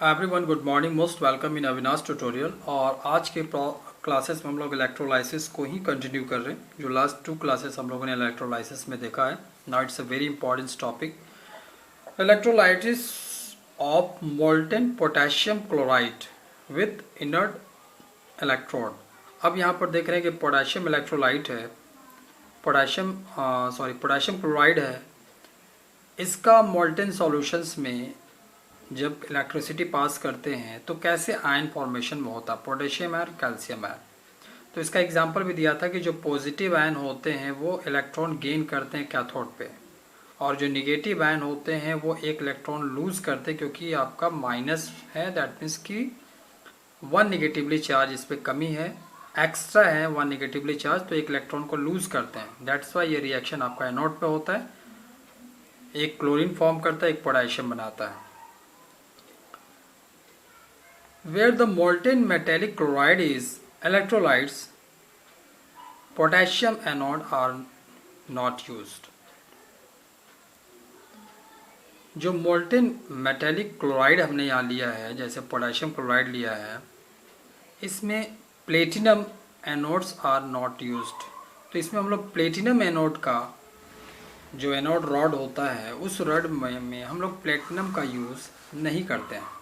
Everyone good morning, most welcome in Avinash tutorial. और आज के क्लासेस में हम लोग इलेक्ट्रोलाइसिस को ही कंटिन्यू कर रहे हैं। जो लास्ट 2 क्लासेस हम लोगों ने इलेक्ट्रोलाइसिस में देखा है, now it's a very important topic, electrolysis of molten potassium chloride with inert electrode. अब यहाँ पर देख रहे हैं कि पोटेशियम इलेक्ट्रोलाइट है, पोटेशियम क्लोराइड है। इसका मोल्टेन सॉल्यूशंस में जब इलेक्ट्रिसिटी पास करते हैं तो कैसे आयन फॉर्मेशन में होता है, पोटेशियम आयन, कैल्शियम आयन। तो इसका एग्जांपल भी दिया था कि जो पॉजिटिव आयन होते हैं वो इलेक्ट्रॉन गेन करते हैं कैथोड पे, और जो निगेटिव आयन होते हैं वो एक इलेक्ट्रॉन लूज करते हैं, क्योंकि आपका माइनस है, दैट मीन्स कि 1 निगेटिवली चार्ज इस पर कमी है, एक्स्ट्रा है 1 निगेटिवली चार्ज, तो एक इलेक्ट्रॉन को लूज करते हैं। दैट्स वाई ये रिएक्शन आपका एनोड पे होता है, एक क्लोरीन फॉर्म करता है, एक पोटेशियम बनाता है। Where the molten metallic chloride is electrolytes, potassium anode are not used. जो मोल्टेन मेटेलिक क्लोराइड हमने यहाँ लिया है, जैसे पोटेशियम क्लोराइड लिया है, इसमें platinum anodes are not used. तो इसमें हम लोग प्लेटिनम एनोड का जो एनोड रॉड होता है, उस रॉड में हम लोग प्लेटिनम का यूज़ नहीं करते हैं।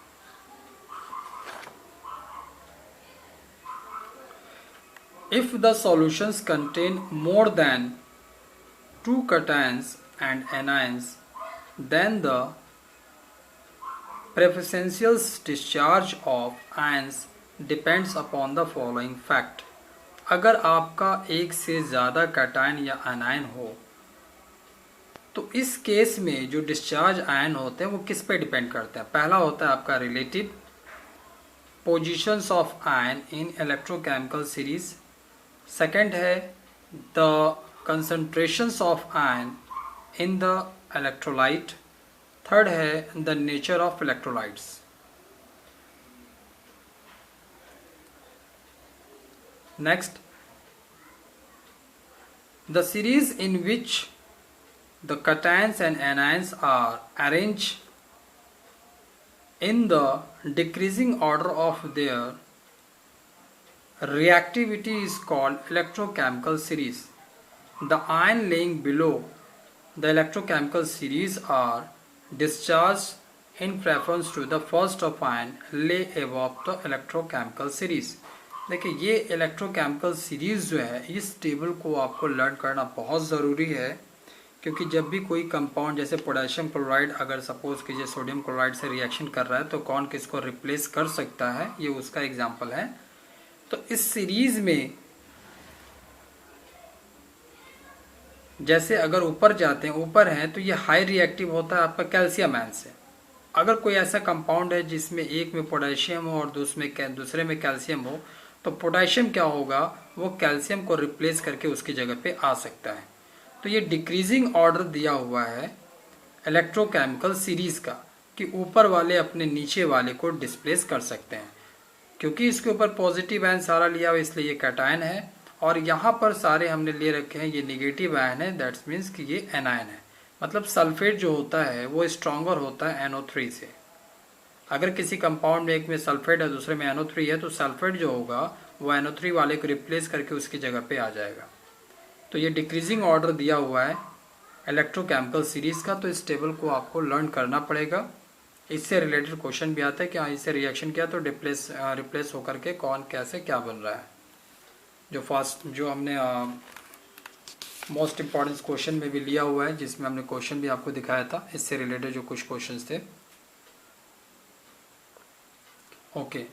If the solutions contain more than 2 cations and anions, then the preferential discharge of ions depends upon the following fact. अगर आपका एक से ज़्यादा कैटायन या एनायन हो तो इस केस में जो डिस्चार्ज आयन होते हैं वो किस पे डिपेंड करते हैं। पहला होता है आपका relative positions of ion in electrochemical series. Second है the concentrations of ion in the electrolyte. Third है the nature of electrolytes. Next, the series in which the cations and anions are arranged in the decreasing order of their reactivity is called electrochemical series. The ion laying below the electrochemical series are discharged in preference to the first of ion lay above the electrochemical series. देखिए, ये electrochemical series जो है, इस table को आपको learn करना बहुत ज़रूरी है, क्योंकि जब भी कोई कंपाउंड जैसे पोटेशियम क्लोराइड अगर सपोज कीजिए सोडियम क्लोराइड से रिएक्शन कर रहा है तो कौन किसको रिप्लेस कर सकता है, ये उसका एग्जांपल है। तो इस सीरीज में जैसे अगर ऊपर जाते हैं, ऊपर हैं, तो ये हाई रिएक्टिव होता है आपका कैल्शियम आयन से। अगर कोई ऐसा कंपाउंड है जिसमें एक में पोटेशियम हो और दूसरे में कैल्शियम हो, तो पोटेशियम क्या होगा, वो कैल्शियम को रिप्लेस करके उसकी जगह पे आ सकता है। तो ये डिक्रीजिंग ऑर्डर दिया हुआ है इलेक्ट्रोकेमिकल सीरीज का, कि ऊपर वाले अपने नीचे वाले को डिस्प्लेस कर सकते हैं। क्योंकि इसके ऊपर पॉजिटिव आयन सारा लिया हुआ, इसलिए ये कैटायन है, और यहाँ पर सारे हमने ले रखे हैं ये निगेटिव आयन है, दैट्स मीन्स कि ये एनायन है। मतलब सल्फेट जो होता है वो स्ट्रॉन्गर होता है NO3 से। अगर किसी कंपाउंड में एक में सल्फेट है, दूसरे में NO3 है, तो सल्फेट जो होगा वो NO3 वाले को रिप्लेस करके उसकी जगह पे आ जाएगा। तो ये डिक्रीजिंग ऑर्डर दिया हुआ है इलेक्ट्रोकेमिकल सीरीज का, तो इस टेबल को आपको लर्न करना पड़ेगा। इससे रिलेटेड क्वेश्चन भी आता है कि हाँ, इससे रिएक्शन किया तो रिप्लेस होकर के कौन कैसे क्या बन रहा है। जो हमने मोस्ट इम्पॉर्टेंट क्वेश्चन में भी लिया हुआ है, जिसमें हमने क्वेश्चन भी आपको दिखाया था, इससे रिलेटेड जो कुछ क्वेश्चंस थे। Okay,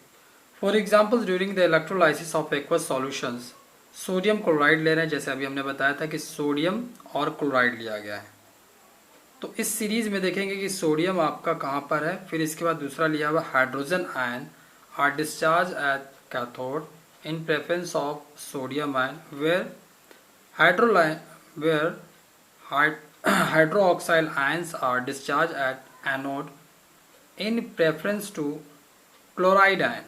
for example during the electrolysis of aqueous solutions, sodium chloride ले रहे हैं, जैसे अभी हमने बताया था कि सोडियम और क्लोराइड लिया गया है। तो इस सीरीज में देखेंगे कि सोडियम आपका कहाँ पर है, फिर इसके बाद दूसरा लिया हुआ hydrogen ion are discharge at cathode in preference of sodium ion, where hydroxyl ions are discharge at anode in preference to chloride ion.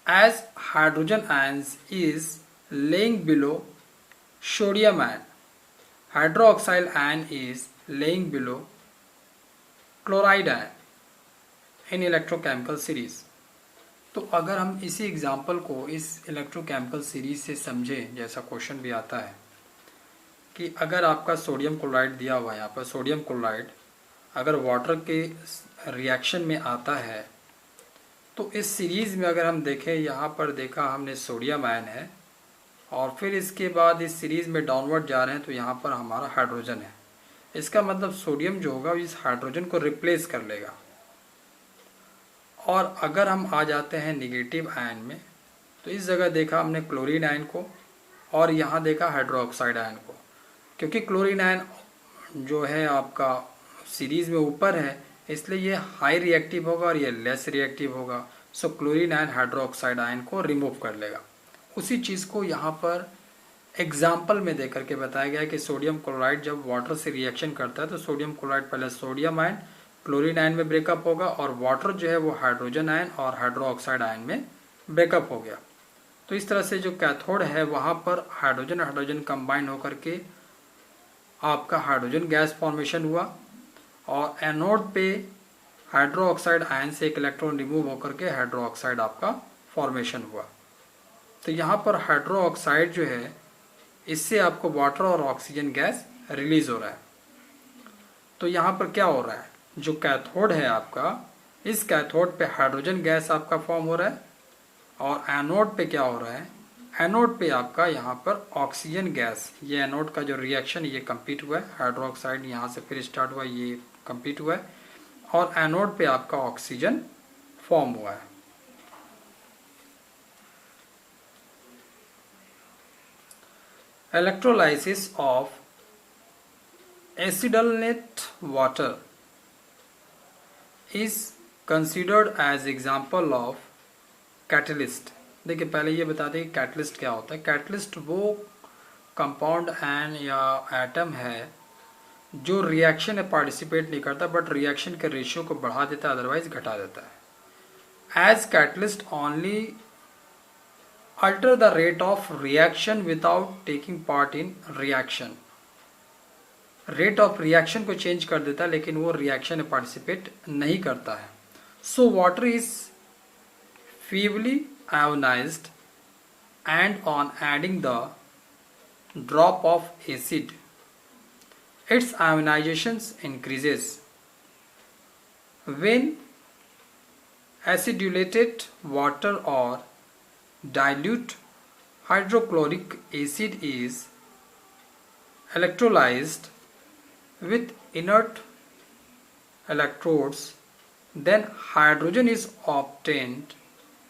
As hydrogen ions is laying below sodium ion, hydroxyl ion is laying below chloride ion. In electrochemical series. तो अगर हम इसी example को इस electrochemical series से समझें, जैसा question भी आता है कि अगर आपका सोडियम क्लोराइड दिया हुआ है, यहाँ पर सोडियम क्लोराइड अगर वाटर के रिएक्शन में आता है तो इस सीरीज में अगर हम देखें, यहाँ पर देखा हमने सोडियम आयन है और फिर इसके बाद इस सीरीज में डाउनवर्ड जा रहे हैं तो यहाँ पर हमारा हाइड्रोजन है। इसका मतलब सोडियम जो होगा इस हाइड्रोजन को रिप्लेस कर लेगा। और अगर हम आ जाते हैं निगेटिव आयन में तो इस जगह देखा हमने क्लोरीन आयन को और यहाँ देखा हाइड्रोक्साइड आयन को। क्योंकि क्लोरीन आयन जो है आपका सीरीज में ऊपर है इसलिए ये हाई रिएक्टिव होगा और ये लेस रिएक्टिव होगा। So chlorine ion hydroxide ion को रिमूव कर लेगा। उसी चीज़ को यहाँ पर एग्जाम्पल में दे करके बताया गया है कि सोडियम क्लोराइड जब वाटर से रिएक्शन करता है तो सोडियम क्लोराइड पहले सोडियम आयन क्लोरीन आयन में ब्रेकअप होगा और वाटर जो है वो हाइड्रोजन आयन और हाइड्रोक्साइड आयन में ब्रेकअप हो गया। तो इस तरह से जो कैथोड है वहाँ पर हाइड्रोजन हाइड्रोजन कंबाइन होकर के आपका हाइड्रोजन गैस फॉर्मेशन हुआ और एनोड पे हाइड्रोक्साइड आयन से एक इलेक्ट्रॉन रिमूव होकर के हाइड्रोक्साइड आपका फॉर्मेशन हुआ। तो यहाँ पर हाइड्रोक्साइड जो है इससे आपको वाटर और ऑक्सीजन गैस रिलीज हो रहा है। तो यहाँ पर क्या हो रहा है, जो कैथोड है आपका, इस कैथोड पे हाइड्रोजन गैस आपका फॉर्म हो रहा है और एनोड पे क्या हो रहा है, एनोड पे आपका यहाँ पर ऑक्सीजन गैस, ये एनोड का जो रिएक्शन ये कंप्लीट हुआ है, हाइड्रोक्साइड यहाँ से फिर स्टार्ट हुआ, ये कंप्लीट हुआ है और एनोड पे आपका ऑक्सीजन फॉर्म हुआ है। Electrolysis of acidulated water is considered as example of catalyst. देखिए पहले ये बता दें कि कैटलिस्ट क्या होता है। कैटलिस्ट वो कंपाउंड आयन या एटम है जो रिएक्शन में पार्टिसिपेट नहीं करता बट रिएक्शन के रेशियो को बढ़ा देता है, अदरवाइज घटा देता है। As catalyst only alter the rate of reaction without taking part in reaction. Rate of reaction को चेंज कर देता है लेकिन वो रिएक्शन में पार्टिसिपेट नहीं करता है। So water is feebly ionized and on adding the drop of acid its ionization increases. When acidulated water or dilute hydrochloric acid is electrolyzed with inert electrodes, then hydrogen is obtained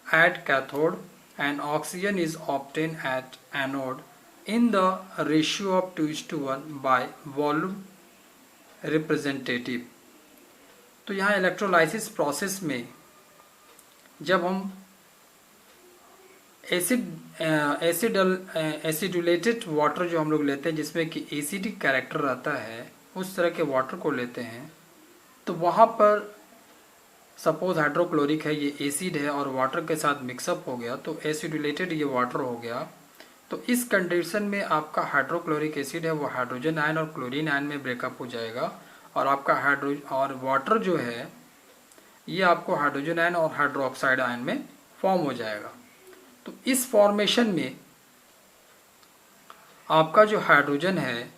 at cathode and oxygen is obtained at anode in the ratio of 2:1 by volume representative। तो यहाँ electrolysis process में जब हम एसिडुलेटेड water जो हम लोग लेते हैं जिसमें कि एसिडिक कैरेक्टर रहता है, उस तरह के वाटर को लेते हैं तो वहाँ पर सपोज हाइड्रोक्लोरिक है, ये एसिड है और वाटर के साथ मिक्सअप हो गया तो एसिडुलेटेड ये वाटर हो गया। तो इस कंडीशन में आपका हाइड्रोक्लोरिक एसिड है वो हाइड्रोजन आयन और क्लोरीन आयन में ब्रेकअप हो जाएगा और आपका और वाटर जो है ये आपको हाइड्रोजन आयन और हाइड्रोक्साइड आयन में फॉर्म हो जाएगा। तो इस फॉर्मेशन में आपका जो हाइड्रोजन है,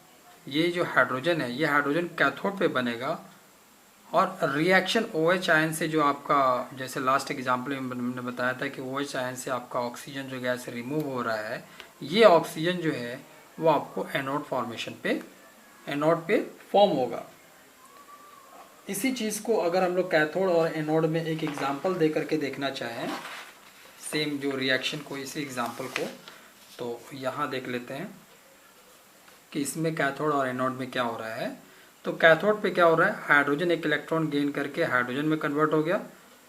ये जो हाइड्रोजन है ये हाइड्रोजन कैथोड पे बनेगा और रिएक्शन OH आयन से जो आपका, जैसे लास्ट एग्जाम्पल में मैंने बताया था कि OH आयन से आपका ऑक्सीजन जो गैस रिमूव हो रहा है, ये ऑक्सीजन जो है वो आपको एनोड फॉर्मेशन पे, एनोड पे फॉर्म होगा। इसी चीज़ को अगर हम लोग कैथोड और एनोड में एक एग्जाम्पल दे करके देखना चाहें, सेम जो रिएक्शन को, इसी एग्जाम्पल को, तो यहाँ देख लेते हैं कि इसमें कैथोड और एनोड में क्या हो रहा है। तो कैथोड पे क्या हो रहा है, हाइड्रोजन एक इलेक्ट्रॉन गेन करके हाइड्रोजन में कन्वर्ट हो गया,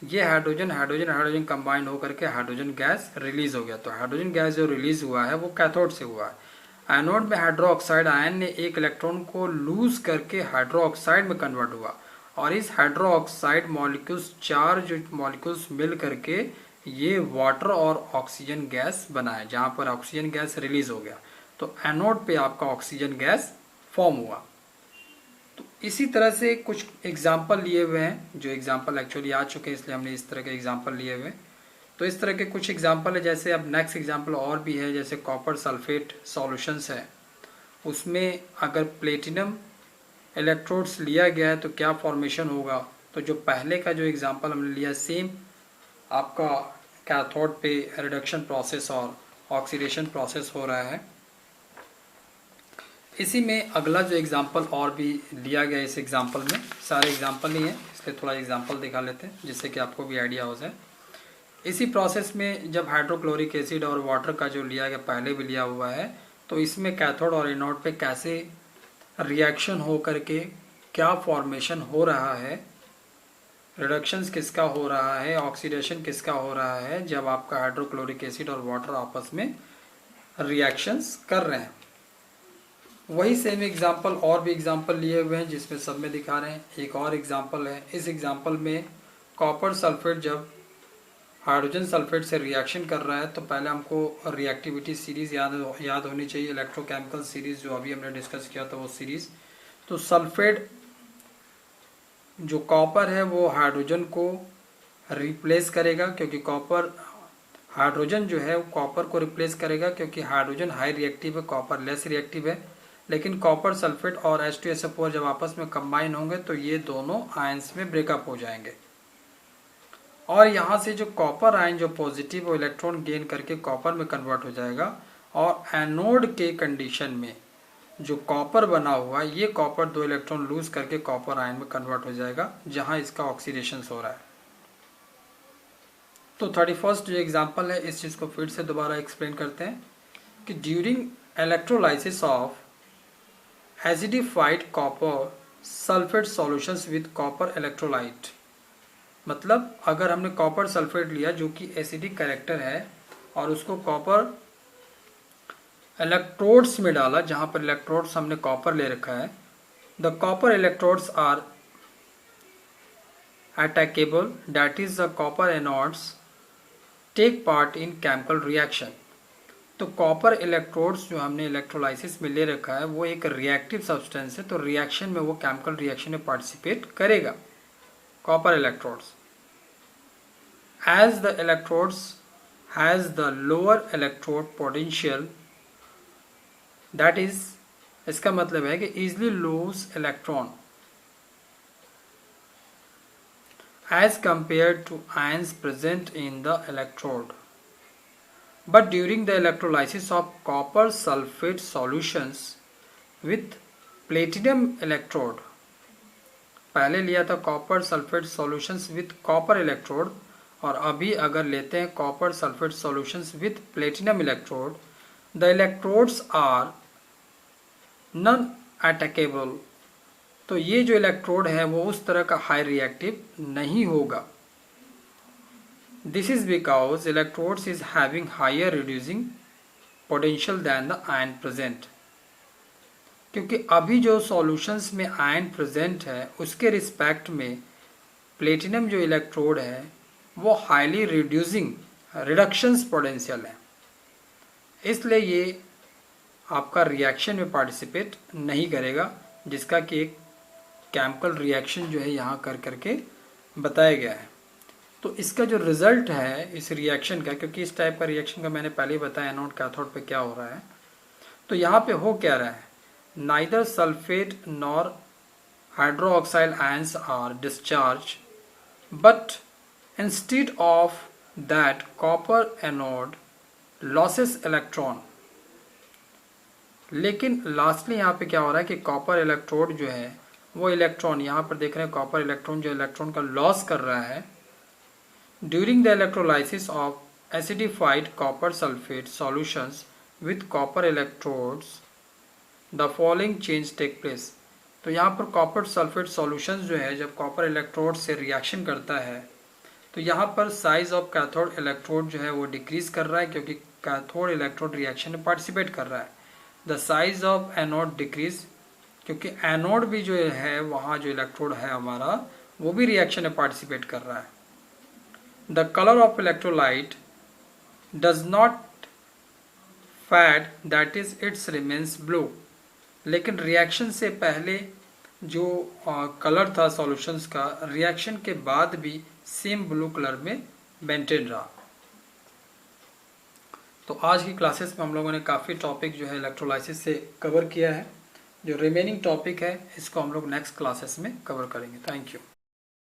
ये हाइड्रोजन हाइड्रोजन हाइड्रोजन कंबाइन होकर के हाइड्रोजन गैस रिलीज हो गया। तो हाइड्रोजन गैस जो रिलीज हुआ है वो कैथोड से हुआ है। एनोड में हाइड्रोक्साइड आयन ने एक इलेक्ट्रॉन को लूज करके हाइड्रोक्साइड में कन्वर्ट हुआ और इस हाइड्रोक्साइड मॉलिक्यूल्स, चार जो मॉलिक्यूल्स मिल करके ये वाटर और ऑक्सीजन गैस बनाए, जहाँ पर ऑक्सीजन गैस रिलीज हो गया। तो एनोड पे आपका ऑक्सीजन गैस फॉर्म हुआ। तो इसी तरह से कुछ एग्जाम्पल लिए हुए हैं, जो एग्जाम्पल एक्चुअली आ चुके हैं इसलिए हमने इस तरह के एग्जाम्पल लिए हुए हैं। तो इस तरह के कुछ एग्जाम्पल है, जैसे अब नेक्स्ट एग्जाम्पल और भी है, जैसे कॉपर सल्फेट सॉल्यूशंस है, उसमें अगर प्लेटिनम इलेक्ट्रोड्स लिया गया है तो क्या फॉर्मेशन होगा। तो जो पहले का जो एग्जाम्पल हमने लिया सेम आपका कैथोड पे रिडक्शन प्रोसेस और ऑक्सीडेशन प्रोसेस हो रहा है। इसी में अगला जो एग्जाम्पल और भी लिया गया इस एग्जाम्पल में, सारे एग्जाम्पल ही हैं इसलिए थोड़ा एग्जाम्पल दिखा लेते हैं जिससे कि आपको भी आइडिया हो जाए। इसी प्रोसेस में जब हाइड्रोक्लोरिक एसिड और वाटर का जो लिया गया पहले भी लिया हुआ है, तो इसमें कैथोड और एनोड पे कैसे रिएक्शन हो करके क्या फॉर्मेशन हो रहा है, रिडक्शंस किसका हो रहा है, ऑक्सीडेशन किसका हो रहा है जब आपका हाइड्रोक्लोरिक एसिड और वाटर आपस में रिएक्शंस कर रहे हैं। वही सेम एग्जाम्पल और भी एग्जाम्पल लिए हुए हैं जिसमें सब में दिखा रहे हैं। एक और एग्जाम्पल है, इस एग्जाम्पल में कॉपर सल्फेट जब हाइड्रोजन सल्फेट से रिएक्शन कर रहा है तो पहले हमको रिएक्टिविटी सीरीज याद होनी चाहिए, इलेक्ट्रोकेमिकल सीरीज जो अभी हमने डिस्कस किया था वो सीरीज। तो सल्फेट जो कॉपर है वो हाइड्रोजन को रिप्लेस करेगा, क्योंकि कॉपर हाइड्रोजन जो है वो कॉपर को रिप्लेस करेगा, क्योंकि हाइड्रोजन हाई रिएक्टिव है, कॉपर लेस रिएक्टिव है। लेकिन कॉपर सल्फेट और H2SO4 जब आपस में कंबाइन होंगे तो ये दोनों आयंस में ब्रेकअप हो जाएंगे, और यहाँ से जो कॉपर आयन जो पॉजिटिव वो इलेक्ट्रॉन गेन करके कॉपर में कन्वर्ट हो जाएगा, और एनोड के कंडीशन में जो कॉपर बना हुआ है ये कॉपर 2 इलेक्ट्रॉन लूज करके कॉपर आयन में कन्वर्ट हो जाएगा जहाँ इसका ऑक्सीडेशन हो रहा है। तो 31st जो एग्जाम्पल है इस चीज़ को फिर से दोबारा एक्सप्लेन करते हैं कि during electrolysis of acidified copper sulphate solutions with copper electrolyte, मतलब अगर हमने कॉपर सल्फेट लिया जो कि एसिडिक कैरेक्टर है और उसको कॉपर इलेक्ट्रोड्स में डाला, जहां पर इलेक्ट्रोड्स हमने कॉपर ले रखा है, the copper electrodes are attackable, that is the copper anodes take part in chemical reaction. तो कॉपर इलेक्ट्रोड्स जो हमने इलेक्ट्रोलाइसिस में ले रखा है वो एक रिएक्टिव सब्सटेंस है, तो रिएक्शन में वो केमिकल रिएक्शन में पार्टिसिपेट करेगा copper electrodes. As the electrodes has the lower electrode potential, that is, इसका मतलब है कि easily lose electron as compared to ions present in the electrode. But during the electrolysis of copper sulfate solutions with platinum electrode, पहले लिया था copper sulphate solutions with copper electrode, और अभी अगर लेते हैं copper sulphate solutions with platinum electrode, the electrodes are non attackable. तो ये जो इलेक्ट्रोड है वो उस तरह का हाई रिएक्टिव नहीं होगा। This is because electrodes is having higher reducing potential than the ion present, क्योंकि अभी जो सॉल्यूशंस में आयन प्रेजेंट है उसके रिस्पेक्ट में प्लेटिनम जो इलेक्ट्रोड है वो हाईली रिड्यूसिंग रिडक्शंस पोटेंशियल है, इसलिए ये आपका रिएक्शन में पार्टिसिपेट नहीं करेगा, जिसका कि एक केमिकल रिएक्शन जो है यहाँ कर करके बताया गया है। तो इसका जो रिजल्ट है इस रिएक्शन का, क्योंकि इस टाइप का रिएक्शन का मैंने पहले ही बताया एनोड कैथोड पे क्या हो रहा है, तो यहाँ पे हो क्या रहा है, neither sulphate nor hydroxide ions are discharge, but instead of that copper anode losses electron. लेकिन लास्टली यहाँ पे क्या हो रहा है कि कॉपर इलेक्ट्रोड जो है वो इलेक्ट्रॉन, यहाँ पर देख रहे हैं कॉपर इलेक्ट्रॉन जो इलेक्ट्रॉन का लॉस कर रहा है during the electrolysis of acidified copper sulphate solutions with copper electrodes, the following change take place. तो यहाँ पर कॉपर सल्फेट सॉल्यूशंस जो है जब कॉपर इलेक्ट्रोड से रिएक्शन करता है तो यहाँ पर साइज ऑफ कैथोड इलेक्ट्रोड जो है वो डिक्रीज कर रहा है, क्योंकि कैथोड इलेक्ट्रोड रिएक्शन में पार्टिसिपेट कर रहा है। The size of anode decrease, क्योंकि एनोड भी जो है वहाँ जो इलेक्ट्रोड है हमारा वो भी रिएक्शन में पार्टिसिपेट कर रहा है। The colour of electrolyte does not fade, that is its remains blue. लेकिन रिएक्शन से पहले जो कलर था सॉल्यूशंस का रिएक्शन के बाद भी सेम ब्लू कलर में मेंटेन रहा। तो आज की क्लासेस में हम लोगों ने काफ़ी टॉपिक जो है इलेक्ट्रोलाइसिस से कवर किया है। जो रिमेनिंग टॉपिक है इसको हम लोग नेक्स्ट क्लासेस में कवर करेंगे। Thank you.